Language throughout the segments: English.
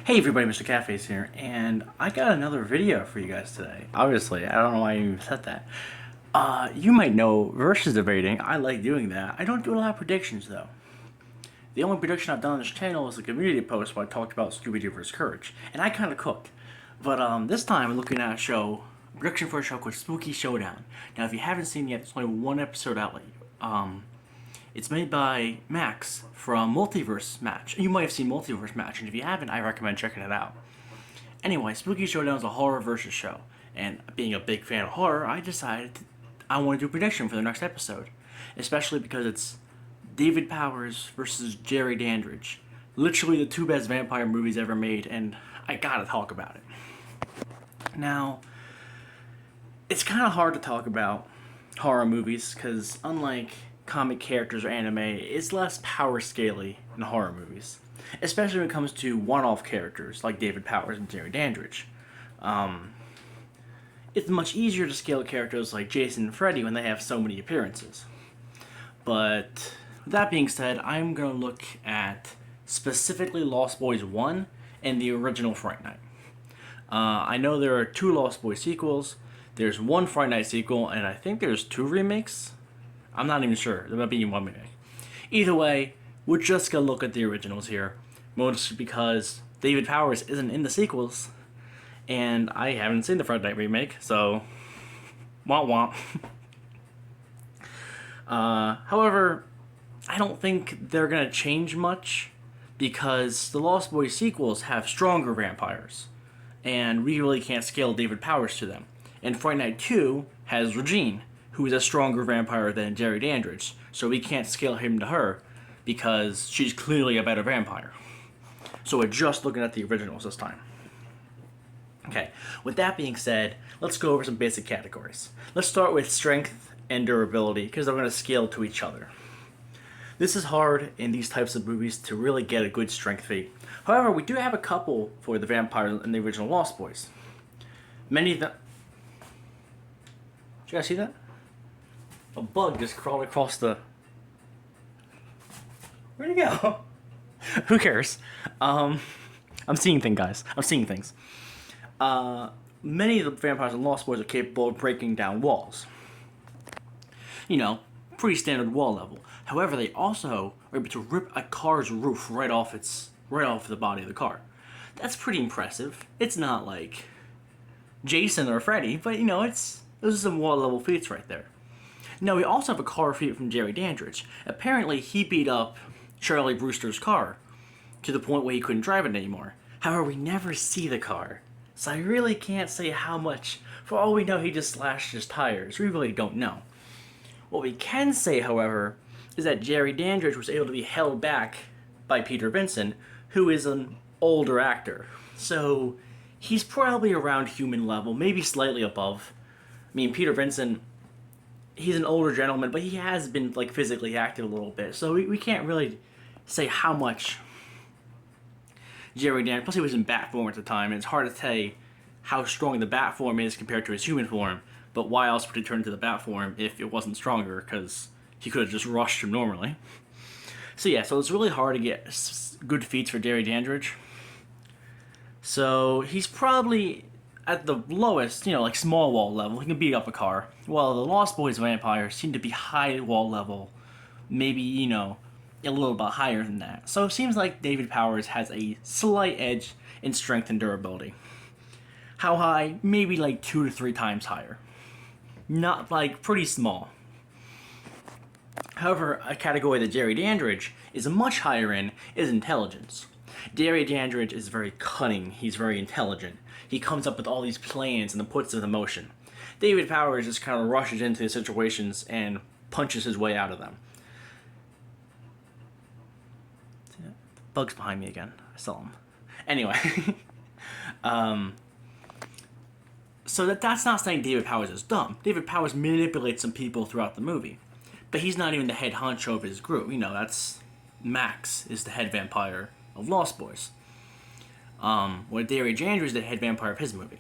Hey everybody, Mr.Catface here, and I got another video for you guys today. Obviously, I don't know why I even said that. You might know versus debating. I like doing that. I don't do a lot of predictions though. The only prediction I've done on this channel is a community post where I talked about Scooby-Doo vs. Courage, and I kind of cooked. But this time I'm looking at a prediction for a show called Spooky Showdown. Now, if you haven't seen it yet, there's only one episode out. It's made by Max from Multiverse Match. You might have seen Multiverse Match, and if you haven't, I recommend checking it out. Anyway, Spooky Showdown is a horror versus show, and being a big fan of horror, I decided I want to do a prediction for the next episode, especially because it's David Powers versus Jerry Dandrige. Literally the two best vampire movies ever made, and I gotta talk about it. Now, it's kind of hard to talk about horror movies, because unlike comic characters or anime, it's less power scaly in horror movies, especially when it comes to one-off characters like David Powers and Jerry Dandrige. It's much easier to scale characters like Jason and Freddy when they have so many appearances. But with that being said, I'm going to look at specifically Lost Boys 1 and the original Fright Night. I know there are two Lost Boys sequels, there's one Fright Night sequel, and I think there's two remakes. I'm not even sure. There might be one remake. Either way, we're just going to look at the originals here, mostly because David Powers isn't in the sequels, and I haven't seen the Fright Night remake, so womp womp. However, I don't think they're going to change much, because the Lost Boys sequels have stronger vampires, and we really can't scale David Powers to them. And Fright Night 2 has Regine, who is a stronger vampire than Jerry Dandrige, so we can't scale him to her because she's clearly a better vampire. So we're just looking at the originals this time. Okay, with that being said, let's go over some basic categories. Let's start with strength and durability, because they're going to scale to each other. This is hard in these types of movies to really get a good strength feat. However, we do have a couple for the vampires in the original Lost Boys. Many of them... Did you guys see that? A bug just crawled across the... Where'd it go? Who cares? I'm seeing things, guys. I'm seeing things. Many of the vampires in Lost Boys are capable of breaking down walls. You know, pretty standard wall level. However, they also are able to rip a car's roof right off the body of the car. That's pretty impressive. It's not like Jason or Freddy, but you know, those are some wall level feats right there. Now, we also have a car feat from Jerry Dandrige. Apparently, he beat up Charlie Brewster's car to the point where he couldn't drive it anymore. However, we never see the car, so I really can't say how much. For all we know, he just slashed his tires. We really don't know. What we can say, however, is that Jerry Dandrige was able to be held back by Peter Vincent, who is an older actor. So, he's probably around human level, maybe slightly above. I mean, Peter Vincent... he's an older gentleman, but he has been like physically active a little bit, so we can't really say how much Jerry Dandrige, plus he was in bat form at the time, and it's hard to say how strong the bat form is compared to his human form, but why else would he turn to the bat form if it wasn't stronger, because he could have just rushed him normally. So yeah, so it's really hard to get good feats for Jerry Dandrige. So he's probably at the lowest, you know, like small wall level. He can beat up a car. While the Lost Boys vampires seem to be high wall level, maybe, you know, a little bit higher than that. So it seems like David Powers has a slight edge in strength and durability. How high? Maybe like 2 to 3 times higher. Not like pretty small. However, a category that Jerry Dandrige is much higher in is intelligence. Jerry Dandrige is very cunning. He's very intelligent. He comes up with all these plans and then puts them in motion. David Powers just kind of rushes into the situations and punches his way out of them. See that? The bug's behind me again. I saw him. Anyway. So that's not saying David Powers is dumb. David Powers manipulates some people throughout the movie. But he's not even the head honcho of his group. You know, that's... Max is the head vampire of Lost Boys. Where Jerry Dandrige is the head vampire of his movie.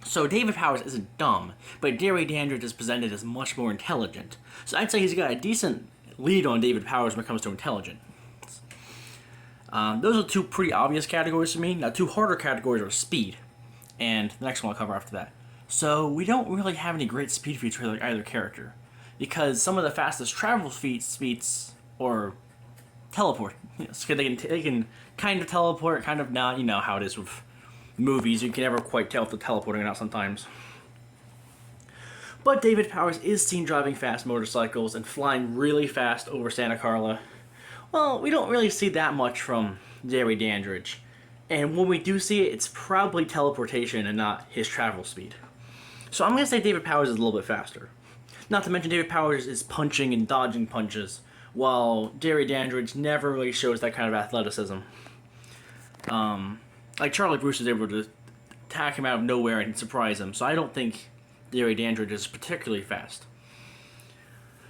So David Powers isn't dumb, but Jerry Dandrige is presented as much more intelligent. So I'd say he's got a decent lead on David Powers when it comes to intelligence. Those are two pretty obvious categories to me. Now, two harder categories are speed, and the next one I'll cover after that. So we don't really have any great speed feats for like either character, because some of the fastest travel feats or teleport. You know, so they can kind of teleport, kind of not. You know how it is with movies. You can never quite tell if they're teleporting or not sometimes. But David Powers is seen driving fast motorcycles and flying really fast over Santa Carla. Well, we don't really see that much from Jerry Dandrige. And when we do see it, it's probably teleportation and not his travel speed. So I'm going to say David Powers is a little bit faster. Not to mention David Powers is punching and dodging punches, while Jerry Dandrige never really shows that kind of athleticism. Like Charlie Bruce is able to attack him out of nowhere and surprise him, so I don't think Jerry Dandrige is particularly fast.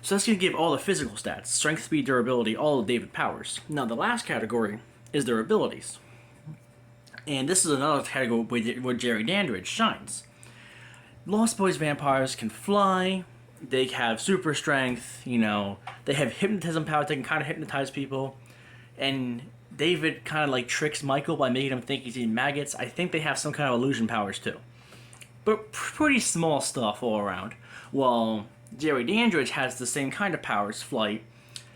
So that's going to give all the physical stats, strength, speed, durability, all of David Powers. Now the last category is their abilities. And this is another category where Jerry Dandrige shines. Lost Boys vampires can fly, they have super strength, you know, they have hypnotism powers, they can kind of hypnotize people, and David kind of like tricks Michael by making him think he's eating maggots. I think they have some kind of illusion powers too. But pretty small stuff all around. While Jerry Dandrige has the same kind of powers, flight.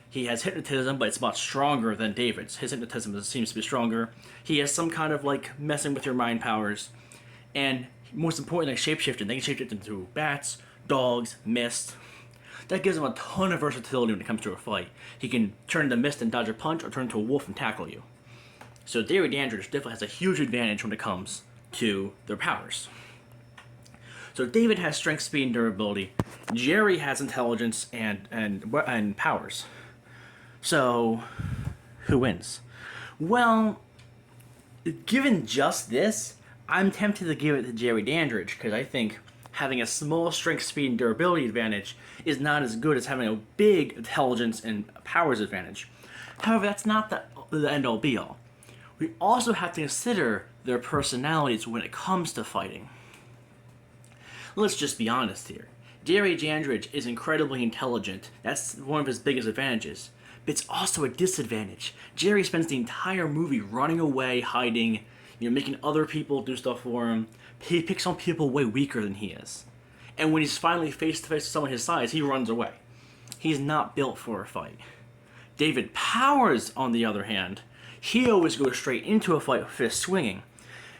He has hypnotism, but it's much stronger than David's. His hypnotism seems to be stronger. He has some kind of like messing with your mind powers. And most importantly, shapeshifting. They can shapeshift into bats, dogs, mist. That gives him a ton of versatility when it comes to a fight. He can turn into mist and dodge a punch, or turn into a wolf and tackle you. So Jerry Dandrige definitely has a huge advantage when it comes to their powers. So David has strength, speed, and durability. Jerry has intelligence and powers. So, who wins? Well, given just this, I'm tempted to give it to Jerry Dandrige, because I think having a small strength, speed, and durability advantage is not as good as having a big intelligence and powers advantage. However, that's not the end-all be-all. We also have to consider their personalities when it comes to fighting. Let's just be honest here. Jerry Dandrige is incredibly intelligent. That's one of his biggest advantages. But it's also a disadvantage. Jerry spends the entire movie running away, hiding, making other people do stuff for him. He picks on people way weaker than he is. And when he's finally face to face with someone his size, he runs away. He's not built for a fight. David Powers, on the other hand, he always goes straight into a fight with fists swinging.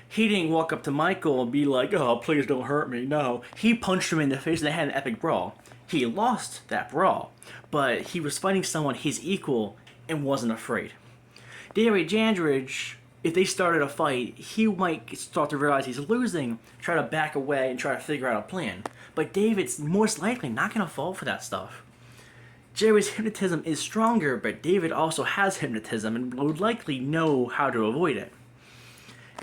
He didn't walk up to Michael and be like, "Oh, please don't hurt me." No, he punched him in the face and they had an epic brawl. He lost that brawl, but he was fighting someone his equal and wasn't afraid. Jerry Dandrige, if they started a fight, he might start to realize he's losing, try to back away and try to figure out a plan. But David's most likely not going to fall for that stuff. Jerry's hypnotism is stronger, but David also has hypnotism and would likely know how to avoid it.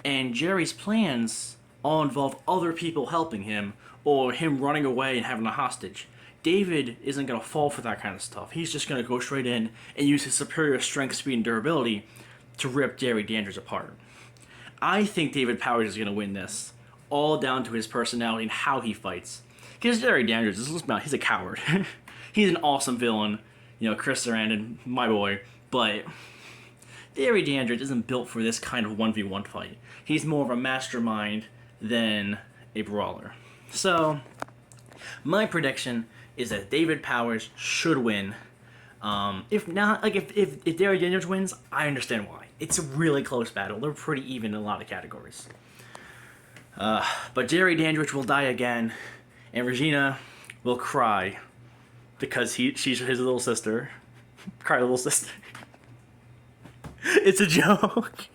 And Jerry's plans all involve other people helping him, or him running away and having a hostage. David isn't going to fall for that kind of stuff. He's just going to go straight in and use his superior strength, speed, and durability to rip Jerry Dandrige apart. I think David Powers is going to win this, all down to his personality and how he fights. Because Jerry Dandrige, he's a coward. He's an awesome villain, Chris Sarandon, my boy, but Jerry Dandrige isn't built for this kind of 1v1 fight. He's more of a mastermind than a brawler. So, my prediction is that David Powers should win. If not, if Jerry Dandrige wins, I understand why. It's a really close battle. They're pretty even in a lot of categories. But Jerry Dandrige will die again, and Regina will cry because she's his little sister. Cry, little sister. It's a joke.